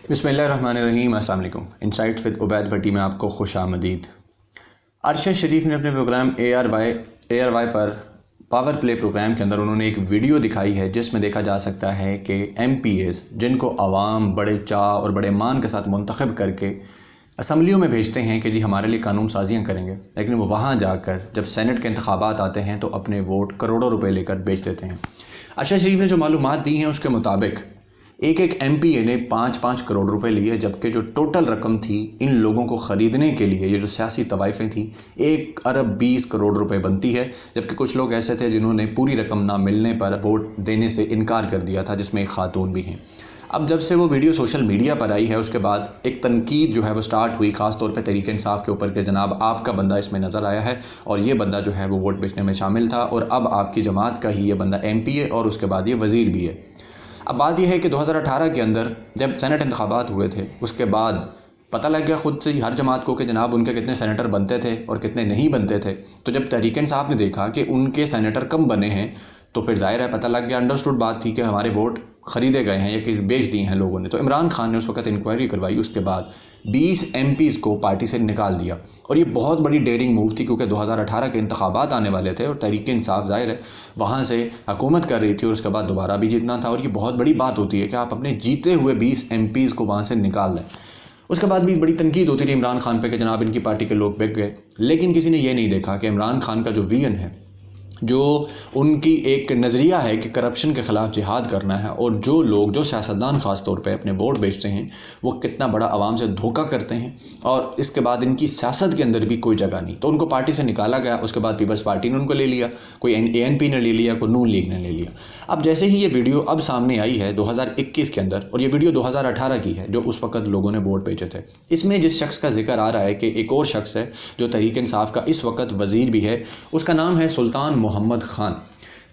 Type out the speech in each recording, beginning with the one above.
बिस्मिल्लाहिर्रहमानिर्रहीम। अस्सलाम वालेकुम। इनसाइट्स विद उबैद भट्टी में आपको खुश आमदीद। अरशद शरीफ ने अपने प्रोग्राम ARY पर पावर प्ले प्रोग्राम के अंदर उन्होंने एक वीडियो दिखाई है जिसमें देखा जा सकता है कि MPs जिनको आवाम बड़े चाव और बड़े मान के साथ मुंतखब करके असम्बलियों में भेजते हैं कि जी हमारे लिए कानून साजियाँ करेंगे, लेकिन वो वहाँ जाकर जब सेनेट के इंतखाबात आते हैं तो अपने वोट करोड़ों रुपए लेकर बेच देते हैं। अरशद शरीफ ने जो मालूमात दी हैं उसके मुताबिक एक MP ने 5-5 करोड़ रुपए लिए, जबकि जो टोटल रकम थी इन लोगों को ख़रीदने के लिए, ये जो सियासी तवाइफ़ें थी, 1 अरब 20 करोड़ रुपए बनती है। जबकि कुछ लोग ऐसे थे जिन्होंने पूरी रकम ना मिलने पर वोट देने से इनकार कर दिया था, जिसमें एक खातून भी हैं। अब जब से वो वीडियो सोशल मीडिया पर आई है उसके बाद एक तनकीद जो है वो स्टार्ट हुई, ख़ास तौर पे तहरीक इंसाफ के ऊपर कि जनाब आपका बंदा इसमें नज़र आया है और ये बंदा जो है वो वोट बेचने में शामिल था और अब आपकी जमात का ही ये बंदा MP है और उसके बाद ये वज़ीर भी है। अब बात यह है कि 2018 के अंदर जब सेनेट इंतखाबात हुए थे उसके बाद पता लग गया ख़ुद से ही हर जमात को कि जनाब उनके कितने सेनेटर बनते थे और कितने नहीं बनते थे। तो जब तहरीक इंसाफ ने देखा कि उनके सेनेटर कम बने हैं तो फिर ज़ाहिर है पता लग गया, अंडरस्टूड बात थी कि हमारे वोट ख़रीदे गए हैं या कि बेच दिए हैं लोगों ने। तो इमरान खान ने उस वक्त इंक्वायरी करवाई, उसके बाद 20 MPs को पार्टी से निकाल दिया और ये बहुत बड़ी डेयरिंग मूव थी क्योंकि 2018 के इंतखाबात आने वाले थे और तहरीक इंसाफ ज़ाहिर है वहाँ से हुकूमत कर रही थी और उसके बाद दोबारा भी जीतना था और ये बहुत बड़ी बात होती है कि आप अपने जीते हुए 20 MPs को वहाँ से निकाल दें। उसके बाद भी बड़ी तनकीद होती रही इमरान खान पे कि जनाब इनकी पार्टी के लोग बिक गए, लेकिन किसी ने ये नहीं देखा कि इमरान खान का जो विजन है, जो उनकी एक नज़रिया है कि करप्शन के ख़िलाफ़ जिहाद करना है और जो लोग जो सियासतदान ख़ास तौर पे अपने वोट बेचते हैं वो कितना बड़ा आवाम से धोखा करते हैं और इसके बाद इनकी सियासत के अंदर भी कोई जगह नहीं। तो उनको पार्टी से निकाला गया, उसके बाद पीपल्स पार्टी ने उनको ले लिया, कोई ANP ने ले लिया, कोई नून लीग ने ले लिया। अब जैसे ही ये वीडियो अब सामने आई है 2021 के अंदर और ये वीडियो 2018 की है जो उस वक्त लोगों ने वोट बेचे थे, इसमें जिस शख्स का जिक्र आ रहा है कि एक और शख्स है जो तहरीक इंसाफ का इस वक्त वज़ीर भी है, उसका नाम है सुल्तान मोहम्मद खान।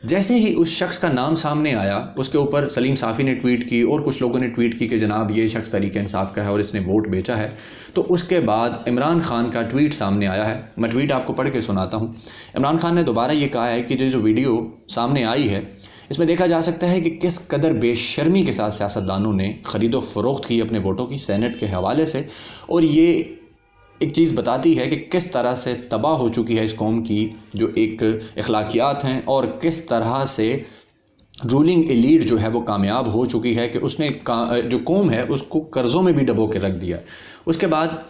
जैसे ही उस शख्स का नाम सामने आया उसके ऊपर सलीम साफ़ी ने ट्वीट की और कुछ लोगों ने ट्वीट की कि जनाब ये शख्स तहरीक इंसाफ का है और इसने वोट बेचा है। तो उसके बाद इमरान खान का ट्वीट सामने आया है, मैं ट्वीट आपको पढ़ के सुनाता हूँ। इमरान खान ने दोबारा ये कहा है कि जो वीडियो सामने आई है इसमें देखा जा सकता है कि किस कदर बेशर्मी के साथ सियासतदानों ने ख़रीदो फ़रोख्त की अपने वोटों की सेनेट के हवाले से, और ये एक चीज़ बताती है कि किस तरह से तबाह हो चुकी है इस कौम की जो एक अखलाकियात हैं और किस तरह से रूलिंग एलीट जो है वो कामयाब हो चुकी है कि उसने जो कौम है उसको कर्ज़ों में भी डबो के रख दिया। उसके बाद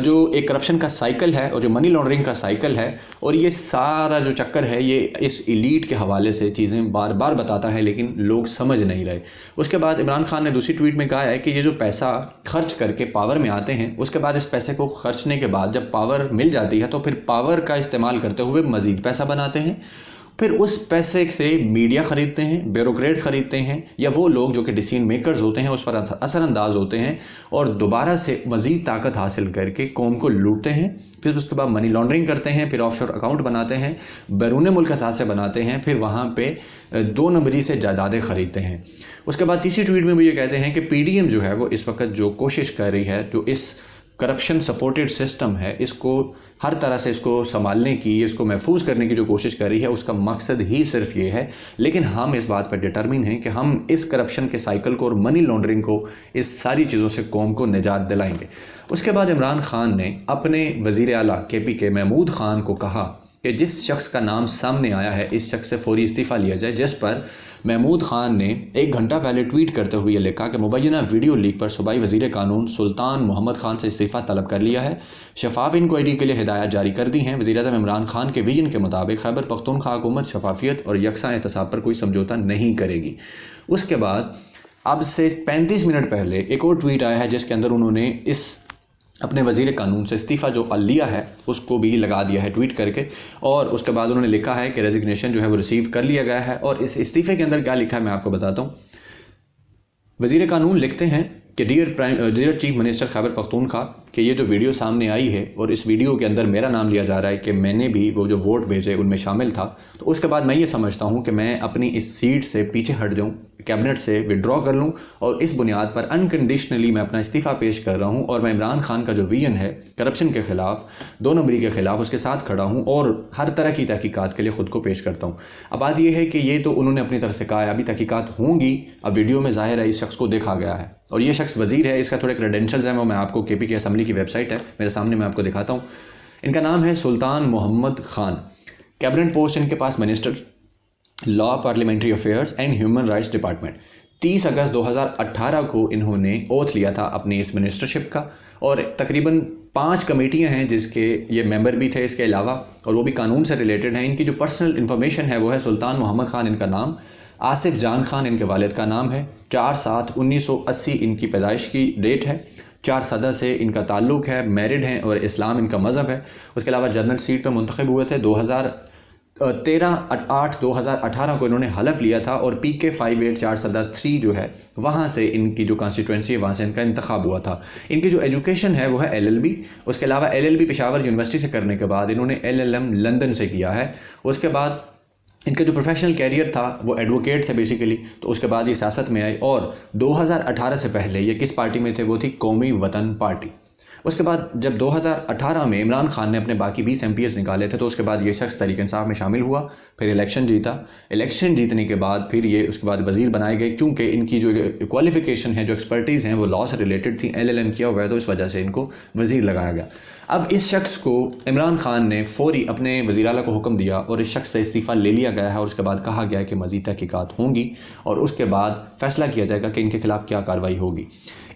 जो एक करप्शन का साइकिल है और जो मनी लॉन्ड्रिंग का साइकिल है और ये सारा जो चक्कर है ये इस एलीट के हवाले से चीज़ें बार बार बताता है, लेकिन लोग समझ नहीं रहे। उसके बाद इमरान खान ने दूसरी ट्वीट में कहा है कि ये जो पैसा खर्च करके पावर में आते हैं उसके बाद इस पैसे को खर्चने के बाद जब पावर मिल जाती है तो फिर पावर का इस्तेमाल करते हुए मज़ीद पैसा बनाते हैं, फिर उस पैसे से मीडिया ख़रीदते हैं, ब्यूरोक्रेट ख़रीदते हैं या वो लोग जो कि डिसीजन मेकर्स होते हैं उस पर असरअंदाज होते हैं और दोबारा से मज़ीद ताकत हासिल करके कौम को लूटते हैं। फिर उसके बाद मनी लॉन्ड्रिंग करते हैं, फिर ऑफशोर अकाउंट बनाते हैं, बैरून मुल्क असासे बनाते हैं, फिर वहाँ पे 2 नंबरी से जायदादें ख़रीदते हैं। उसके बाद तीसरी ट्वीट में भी ये कहते हैं कि PDM जो है वो इस वक्त जो कोशिश कर रही है, जो इस करप्शन सपोर्टेड सिस्टम है, इसको हर तरह से इसको संभालने की, इसको महफूज करने की जो कोशिश कर रही है उसका मकसद ही सिर्फ ये है। लेकिन हम इस बात पर डिटर्मिन हैं कि हम इस करप्शन के साइकिल को और मनी लॉन्ड्रिंग को, इस सारी चीज़ों से कौम को निजात दिलाएंगे। उसके बाद इमरान खान ने अपने वज़ीर आला KP के महमूद खान को कहा कि जिस शख्स का नाम सामने आया है इस शख्स से फौरी इस्तीफ़ा लिया जाए, जिस पर महमूद खान ने 1 घंटा पहले ट्वीट करते हुए लिखा कि मुबैना वीडियो लीक पर सूबाई वज़ीर कानून सुल्तान मोहम्मद खान से इस्तीफ़ा तलब कर लिया है, शफाफ इंक्वायरी के लिए हिदायत जारी कर दी हैं। वज़ीर आज़म इमरान खान के विजन के मुताबिक खैबर पख्तूनख्वा हुकूमत शफाफियत और यकसा एहतसाब पर कोई समझौता नहीं करेगी। उसके बाद अब से 35 मिनट पहले एक और ट्वीट आया है जिसके अंदर उन्होंने इस अपने वज़ीर कानून से इस्तीफ़ा जो लिया है उसको भी लगा दिया है ट्वीट करके, और उसके बाद उन्होंने लिखा है कि रेजिग्नेशन जो है वो रिसीव कर लिया गया है। और इस इस्तीफ़े के अंदर क्या लिखा है मैं आपको बताता हूँ। वज़ीर कानून लिखते हैं कि dear chief minister Khyber Pakhtunkhwa कि ये जो वीडियो सामने आई है और इस वीडियो के अंदर मेरा नाम लिया जा रहा है कि मैंने भी वो जो वोट भेजे उनमें शामिल था, तो उसके बाद मैं ये समझता हूँ कि मैं अपनी इस सीट से पीछे हट जाऊँ, कैबिनेट से विड्रॉ कर लूँ और इस बुनियाद पर अनकंडीशनली मैं अपना इस्तीफ़ा पेश कर रहा हूँ और मैं इमरान खान का जो विजन है करप्शन के ख़िलाफ़, 2 नंबरी के ख़िलाफ़, उसके साथ खड़ा हूँ और हर तरह की तहकीकात के लिए ख़ुद को पेश करता हूँ। अब बात यह है कि ये तो उन्होंने अपनी तरफ से कहा है, अभी तहकीकात होंगी। अब वीडियो में ज़ाहिर है इस शख्स को देखा गया है और ये शख्स शख्स वज़ीर है, इसका थोड़े क्रेडेंशियल्स हैं, वो मैं आपको KPK असम्बली की वेबसाइट है मेरे सामने, मैं आपको दिखाता हूँ। इनका नाम है सुल्तान मोहम्मद खान। कैबिनेट पोस्ट इनके पास minister law, parliamentary affairs and human rights department. 30 अगस्त 2018 को इन्होंने ओथ लिया था अपनी इस मिनिस्टरशिप का, और तकरीबन 5 कमेटियां हैं जिसके ये मेंबर भी थे इसके अलावा, और वो भी कानून से रिलेटेड हैं। इनकी जो पर्सनल इन्फॉर्मेशन है वो है सुल्तान मोहम्मद खान इनका नाम, आसिफ जान खान इनके वालिद का नाम है, 4/7/1980 इनकी पैदाइश की डेट है, 4 सदा से इनका ताल्लुक़ है, मैरिड हैं और इस्लाम इनका मज़हब है। उसके अलावा जनरल सीट पर मुंतखब हुए थे। 13/8/2018 को इन्होंने हलफ लिया था, और PK 58473 जो है वहाँ से इनकी जो कॉन्स्टिट्यूंसी है वहाँ से इनका इंतखाब हुआ था। इनकी जो एजुकेशन है वो है LLB। उसके अलावा LLB पेशावर यूनिवर्सिटी से करने के बाद इन्होंने LLM लंदन से किया है। उसके बाद इनका जो प्रोफेशनल कैरियर था वो एडवोकेट थे बेसिकली, तो उसके बाद ये सियासत में आए, और 2018 से पहले ये किस पार्टी में थे, वो थी कौमी वतन पार्टी। उसके बाद जब 2018 में इमरान खान ने अपने बाकी 20 MPs निकाले थे, तो उसके बाद ये शख्स तहरीक इंसाफ में शामिल हुआ, फिर इलेक्शन जीता। इलेक्शन जीतने के बाद फिर ये उसके बाद वज़ीर बनाए गए, क्योंकि इनकी जो क्वालिफ़िकेशन है, जो एक्सपर्टीज़ हैं वो लॉ से रिलेटेड थी, LLM किया हुआ है, तो इस वजह से इनको वज़ीर लगाया गया। अब इस शख्स को इमरान खान ने फ़ौरी अपने वज़ीर आला को हुक्म दिया, और इस शख्स से इस्तीफ़ा ले लिया गया है, और उसके बाद कहा गया है कि मज़ीद तहक़ीक़ात होंगी और उसके बाद फ़ैसला किया जाएगा कि इनके खिलाफ़ क्या कार्रवाई होगी।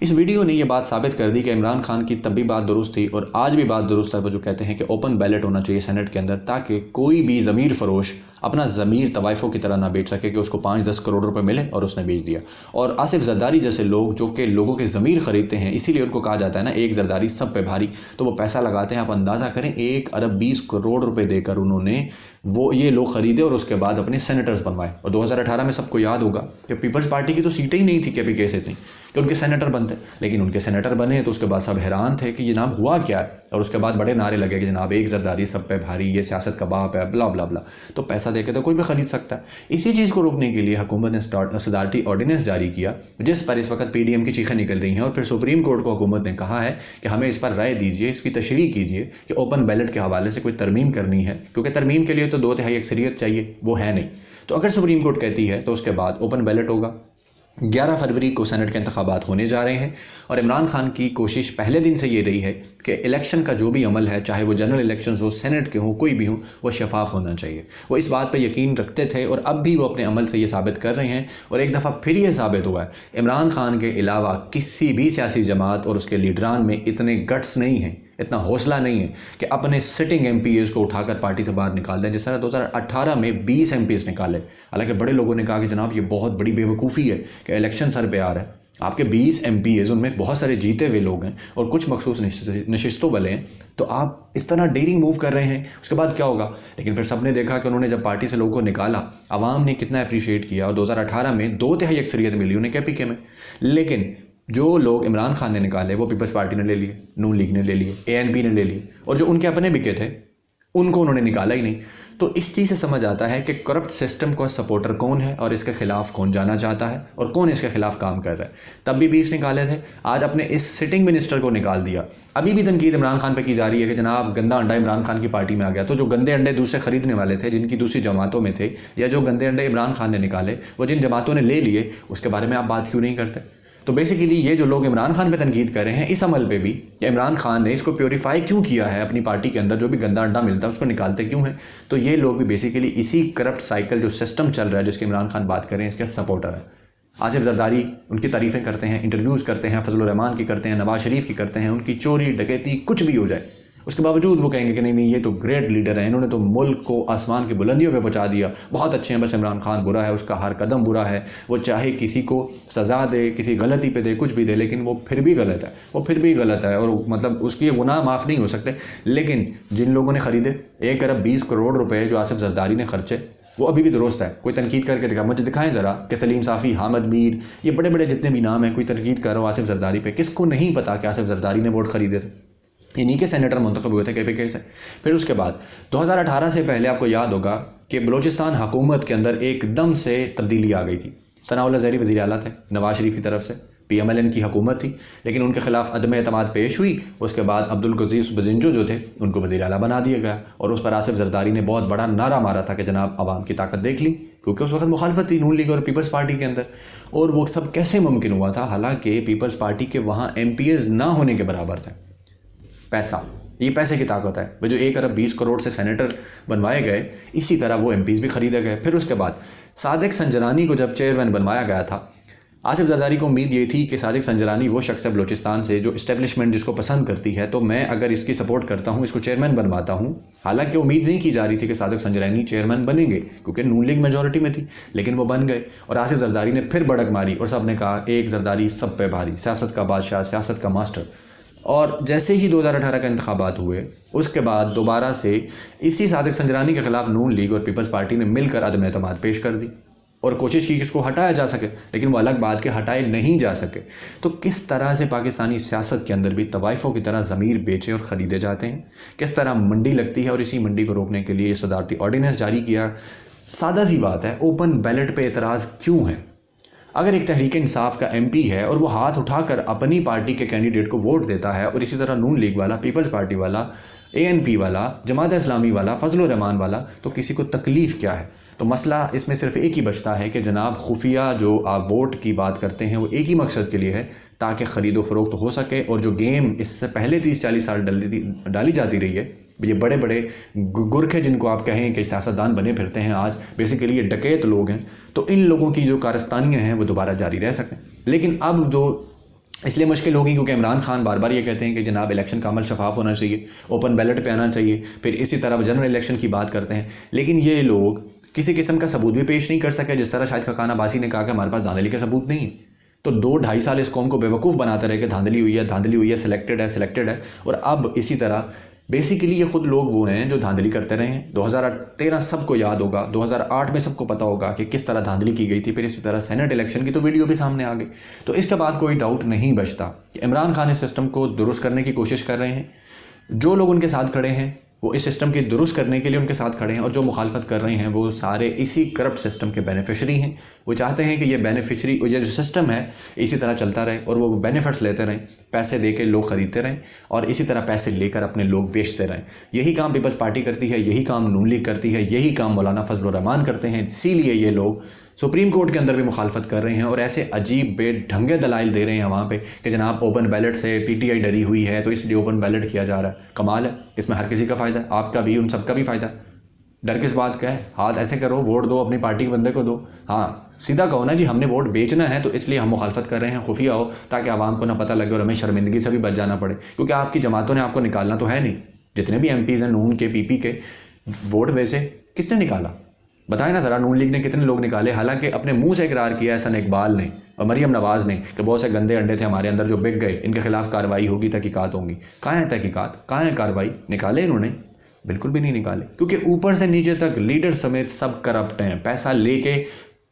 इस वीडियो ने यह बात साबित कर दी कि इमरान खान की तब भी बात दुरुस्त थी और आज भी बात दुरुस्त है, वो जो कहते हैं कि ओपन बैलेट होना चाहिए सेनेट के अंदर, ताकि कोई भी ज़मीर फ़रोश अपना ज़मीर तवाइफ़ों की तरह ना बेच सके कि उसको 5-10 करोड़ रुपए मिले और उसने बेच दिया। और आसिफ जरदारी जैसे लोग जो कि लोगों के ज़मीर ख़रीदते हैं, इसीलिए उनको कहा जाता है ना, एक जरदारी सब पे भारी, तो वो पैसा लगाते हैं। आप अंदाज़ा करें 1 अरब 20 करोड़ रुपए देकर उन्होंने वो ये लोग ख़रीदे और उसके बाद अपने सेनेटर्स बनवाए। और 2018 में सबको याद होगा कि पीपल्स पार्टी की तो सीटें ही नहीं थी KPK से थी कि उनके सेनेटर बनते, लेकिन उनके सेनेटर बने तो उसके बाद सब हैरान थे कि जनाब हुआ क्या है, और उसके बाद बड़े नारे लगे कि जनाब एक जरदारी सब पे भारी, ये सियासत का बाप है, ब्ला ब्ला ब्ला। तो पैसा देके तो कोई भी ख़रीद सकता है। इसी चीज़ को रोकने के लिए हुकूमत ने सदारती ऑर्डिनेंस जारी किया, जिस पर इस वक्त PDM की चीखें निकल रही हैं, और फिर सुप्रीम कोर्ट को हुकूमत ने कहा है कि हमें इस पर राय दीजिए, इसकी तशरीह कीजिए कि ओपन बैलेट के हवाले से कोई तरमीम करनी है, क्योंकि तरमीम के लिए तो 2/3 अक्सरियत चाहिए, वो है नहीं। तो अगर सुप्रीम कोर्ट कहती है तो उसके बाद ओपन बैलेट होगा। 11 फरवरी को सेनेट के इंतखाबात होने जा रहे हैं, और इमरान खान की कोशिश पहले दिन से ये रही है कि इलेक्शन का जो भी अमल है, चाहे वो जनरल इलेक्शंस हो, सेनेट के हो, कोई भी हो, वो शफाफ होना चाहिए। वो इस बात पे यकीन रखते थे और अब भी वो अपने अमल से ये साबित कर रहे हैं। और एक दफ़ा फिर ये साबित हुआ है, इमरान खान के अलावा किसी भी सियासी जमात और उसके लीडरान में इतने गट्स नहीं हैं, इतना हौसला नहीं है कि अपने सिटिंग MPs को उठाकर पार्टी से बाहर निकाल दें। जिस तरह 2018 में 20 MPs निकाले, हालांकि बड़े लोगों ने कहा कि जनाब ये बहुत बड़ी बेवकूफ़ी है कि इलेक्शन सर पे आ रहा है, आपके 20 MPs उनमें बहुत सारे जीते हुए लोग हैं और कुछ मखसूस नशिस्तों वाले हैं, तो आप इस तरह डेयरिंग मूव कर रहे हैं, उसके बाद क्या होगा। लेकिन फिर सबने देखा कि उन्होंने जब पार्टी से लोगों को निकाला, आवाम ने कितना अप्रीशिएट किया, और 2018 में 2/3 अक्सरियत मिली उन्हें KPK में। लेकिन जो लोग इमरान खान ने निकाले वो पीपल्स पार्टी ने ले लिए, नून लीग ने ले लिए, ANP ने ले लिए, और जो उनके अपने बिके थे उनको उन्होंने निकाला ही नहीं। तो इस चीज़ से समझ आता है कि करप्ट सिस्टम का सपोर्टर कौन है और इसके खिलाफ कौन जाना चाहता है और कौन इसके खिलाफ काम कर रहा है। तब भी 20 निकाले थे, आज अपने इस सिटिंग मिनिस्टर को निकाल दिया। अभी भी तनकीद इमरान खान पे की जा रही है कि जनाब गंदा अंडा इमरान खान की पार्टी में आ गया। तो जो गंदे अंडे दूसरे खरीदने वाले थे, जिनकी दूसरी जमातों में थे, या जो गंदे अंडे इमरान खान ने निकाले वो जिन जमातों ने ले लिए, उसके बारे में आप बात क्यों नहीं करते। तो बेसिकली ये जो लोग इमरान खान पे तनकीद कर रहे हैं इस अमल पे भी, कि इमरान खान ने इसको प्योरीफाई क्यों किया है अपनी पार्टी के अंदर, जो भी गंदा अंडा मिलता है उसको निकालते क्यों हैं, तो ये लोग भी बेसिकली इसी करप्ट साइकिल जो सिस्टम चल रहा है जिसके इमरान खान बात कर रहे हैं इसके सपोर्टर है। आसिफ जरदारी उनकी तारीफ़ें करते हैं, इंटरव्यूज़ करते हैं, फजल रहमान की करते हैं, नवाज शरीफ की करते हैं, उनकी चोरी डकैती कुछ भी हो जाए उसके बावजूद वो कहेंगे कि नहीं ये तो ग्रेट लीडर है, इन्होंने तो मुल्क को आसमान की बुलंदियों पे पहुंचा दिया, बहुत अच्छे हैं, बस इमरान खान बुरा है, उसका हर कदम बुरा है, वो चाहे किसी को सज़ा दे, किसी गलती पे दे, कुछ भी दे, लेकिन वो फिर भी गलत है, वो फिर भी गलत है, और मतलब उसकी ये गुनाह माफ़ नहीं हो सकते। लेकिन जिन लोगों ने ख़रीदे 1 अरब 20 करोड़ रुपए जो आसिफ जरदारी ने खर्चे, वो अभी भी दुरुस्त है। कोई तनकीद करके दिखा, मुझे दिखाएं ज़रा कि सलीम साफ़ी, हामिद मीर, ये बड़े बड़े जितने भी नाम हैं, कोई तनकीद कर रहा हो आसिफ जरदारी पे। किसको नहीं पता कि आसिफ जरदारी ने वोट ख़रीदे थे, इन्हीं के सेनेटर मुंतखब हुए थे KPK से। फिर उसके बाद 2018 से पहले आपको याद होगा कि बलूचिस्तान हुकूमत के अंदर एकदम से तब्दीली आ गई थी। सनाउल्लाह ज़हरी वज़ीर आला थे नवाज शरीफ की तरफ से, PMLN की हुकूमत थी, लेकिन उनके खिलाफ अदम एतमाद पेश हुई। उसके बाद अब्दुल अजीज़ बजिंजो जो थे उनको वज़ीर आला बना दिया गया, और उस पर आसिफ जरदारी ने बहुत बड़ा नारा मारा था कि जनाब आवाम की ताकत देख ली, क्योंकि उस वक्त मुखालफत थी नून लीग और पीपल्स पार्टी के अंदर। और वो सब कैसे मुमकिन हुआ था, हालांकि पीपल्स पार्टी के वहाँ MPs ना होने के बराबर थे। पैसा, ये पैसे की ताकत है। वो जो 1 अरब 20 करोड़ से सेनेटर बनवाए गए, इसी तरह वो MPs भी खरीदे गए। फिर उसके बाद सादिक संजरानी को जब चेयरमैन बनवाया गया था, आसिफ जरदारी को उम्मीद ये थी कि सादिक संजरानी वो शख्स है बलोचिस्तान से जो इस्टेब्लिशमेंट जिसको पसंद करती है, तो मैं अगर इसकी सपोर्ट करता हूँ, इसको चेयरमैन बनवाता हूँ। हालांकि उम्मीद नहीं की जा रही थी कि सादिक संजरानी चेयरमैन बनेंगे, क्योंकि नून लीग मेजॉरिटी में थी, लेकिन वो बन गए। और आसिफ जरदारी ने फिर बढ़क मारी और सब ने कहा एक जरदारी सब पे भारी, सियासत का बादशाह, सियासत का मास्टर। और जैसे ही 2018 के इंतखाबात हुए, उसके बाद दोबारा से इसी सादिक संजरानी के ख़िलाफ़ नून लीग और पीपल्स पार्टी ने मिलकर अदम एतमाद पेश कर दी और कोशिश की कि इसको हटाया जा सके, लेकिन वो अलग बात के हटाए नहीं जा सके। तो किस तरह से पाकिस्तानी सियासत के अंदर भी तवाइफ़ों की तरह ज़मीर बेचे और ख़रीदे जाते हैं, किस तरह मंडी लगती है, और इसी मंडी को रोकने के लिए सदारती ऑर्डिनेंस जारी किया। सादा सी बात है, ओपन बैलेट पे एतराज़ क्यों है? अगर एक तहरीक इंसाफ का MP है और वो हाथ उठाकर अपनी पार्टी के कैंडिडेट को वोट देता है, और इसी तरह नून लीग वाला, पीपल्स पार्टी वाला, ANP वाला, जमात इस्लामी वाला, फजल रहमान वाला, तो किसी को तकलीफ़ क्या है? तो मसला इसमें सिर्फ एक ही बचता है कि जनाब खुफिया जो आप वोट की बात करते हैं वो एक ही मकसद के लिए है, ताकि ख़रीदो फ़रोख्त हो सके। और जो गेम इससे पहले 30-40 साल डाली जाती रही है, ये बड़े बड़े गुरखे जिनको आप कहें कि सियासतदान बने फिरते हैं, आज बेसिकली ये डकैत लोग हैं, तो इन लोगों की जो कारस्तानियाँ हैं वो दोबारा जारी रह सकें। लेकिन अब जो इसलिए मुश्किल होगी क्योंकि इमरान खान बार बार ये कहते हैं कि जनाब इलेक्शन का अमल शफाफ होना चाहिए, ओपन बैलेट पे आना चाहिए, फिर इसी तरह जनरल इलेक्शन की बात करते हैं, लेकिन ये लोग किसी किस्म का सबूत भी पेश नहीं कर सके। जिस तरह शाहिद खकान अब्बासी ने कहा कि हमारे पास धांधली का सबूत नहीं है, तो 2-2.5 साल इस कौम को बेवकूफ़ बनाते रहे कि धांधली हुई है, सिलेक्टेड है। और अब इसी तरह बेसिकली ये खुद लोग वो हैं जो धांधली करते रहे हैं। 2013 सबको याद होगा, 2008 में सबको पता होगा कि किस तरह धांधली की गई थी। फिर इसी तरह सेनेट इलेक्शन की तो वीडियो भी सामने आ गई। तो इसके बाद कोई डाउट नहीं बचता कि इमरान खान इस सिस्टम को दुरुस्त करने की कोशिश कर रहे हैं। जो लोग उनके साथ खड़े हैं वो इस सिस्टम की दुरुस्त करने के लिए उनके साथ खड़े हैं, और जो मुखालफत कर रहे हैं वो सारे इसी करप्ट सिस्टम के बेनिफिशरी हैं। वो चाहते हैं कि ये जो सिस्टम है इसी तरह चलता रहे और वो बेनिफिट्स लेते रहें, पैसे दे के लोग ख़रीदते रहें और इसी तरह पैसे लेकर अपने लोग बेचते रहें। यही काम पीपल्स पार्टी करती है, यही काम नून लीग करती है, यही काम मौलाना फजल रहमान करते हैं। इसीलिए ये लोग सुप्रीम कोर्ट के अंदर भी मुखालफत कर रहे हैं और ऐसे अजीब बेढंगे दलाइल दे रहे हैं वहाँ पे कि जनाब ओपन बैलेट से PTI डरी हुई है तो इसलिए ओपन बैलेट किया जा रहा है। कमाल है, इसमें हर किसी का फ़ायदा है, आपका भी, उन सबका भी फ़ायदा। डर किस बात का है? हाथ ऐसे करो, वोट दो, अपनी पार्टी के बंदे को दो। हाँ, सीधा कहो ना जी हमने वोट बेचना है तो इसलिए हम मुखालफत कर रहे हैं, खुफिया हो, ताकि आवाम को ना पता लगे और हमें शर्मिंदगी से भी बच जाना पड़े, क्योंकि आपकी जमातों ने आपको निकालना तो है नहीं। जितने भी MPs हैं नून के, PP के, वोट वैसे किसने निकाला? बताएं ना ज़रा, नून लीग ने कितने लोग निकाले? हालांकि अपने मुंह से इकरार किया एहसन इकबाल ने और मरियम नवाज़ ने कि बहुत से गंदे अंडे थे हमारे अंदर जो बिक गए, इनके खिलाफ कार्रवाई होगी, तहकीकात होंगी। कहाँ है तहकीकात, कहाँ है कार्रवाई? निकाले इन्होंने? बिल्कुल भी नहीं निकाले, क्योंकि ऊपर से नीचे तक लीडर समेत सब करप्ट हैं। पैसा लेके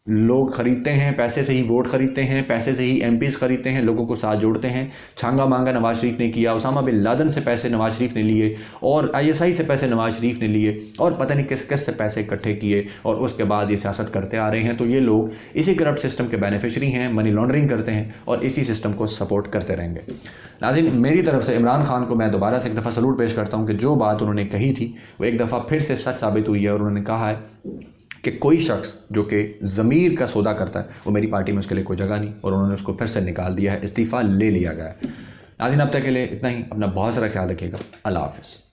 लोग ख़रीदते हैं, पैसे से ही वोट ख़रीदते हैं, पैसे से ही MPs ख़रीदते हैं, लोगों को साथ जोड़ते हैं। छांगा मांगा नवाज शरीफ ने किया, उसामा बिन लादन से पैसे नवाज शरीफ ने लिए और ISI से पैसे नवाज शरीफ ने लिए और पता नहीं किस किस से पैसे इकट्ठे किए और उसके बाद ये सियासत करते आ रहे हैं। तो ये लोग इसी करप्ट सिस्टम के बेनिफिशरी हैं, मनी लॉन्ड्रिंग करते हैं और इसी सिस्टम को सपोर्ट करते रहेंगे। नाज़रीन, मेरी तरफ से इमरान खान को मैं दोबारा से एक दफ़ा सलूट पेश करता हूँ कि जो बात उन्होंने कही थी वो एक दफ़ा फिर से सच साबित हुई है। और उन्होंने कहा है कि कोई शख्स जो कि ज़मीर का सौदा करता है वो मेरी पार्टी में उसके लिए कोई जगह नहीं, और उन्होंने उसको फिर से निकाल दिया है, इस्तीफ़ा ले लिया गया है। नाज़रीन, अब तक के लिए इतना ही। अपना बहुत सारा ख्याल रखिएगा। अल्लाह हाफ़िज़।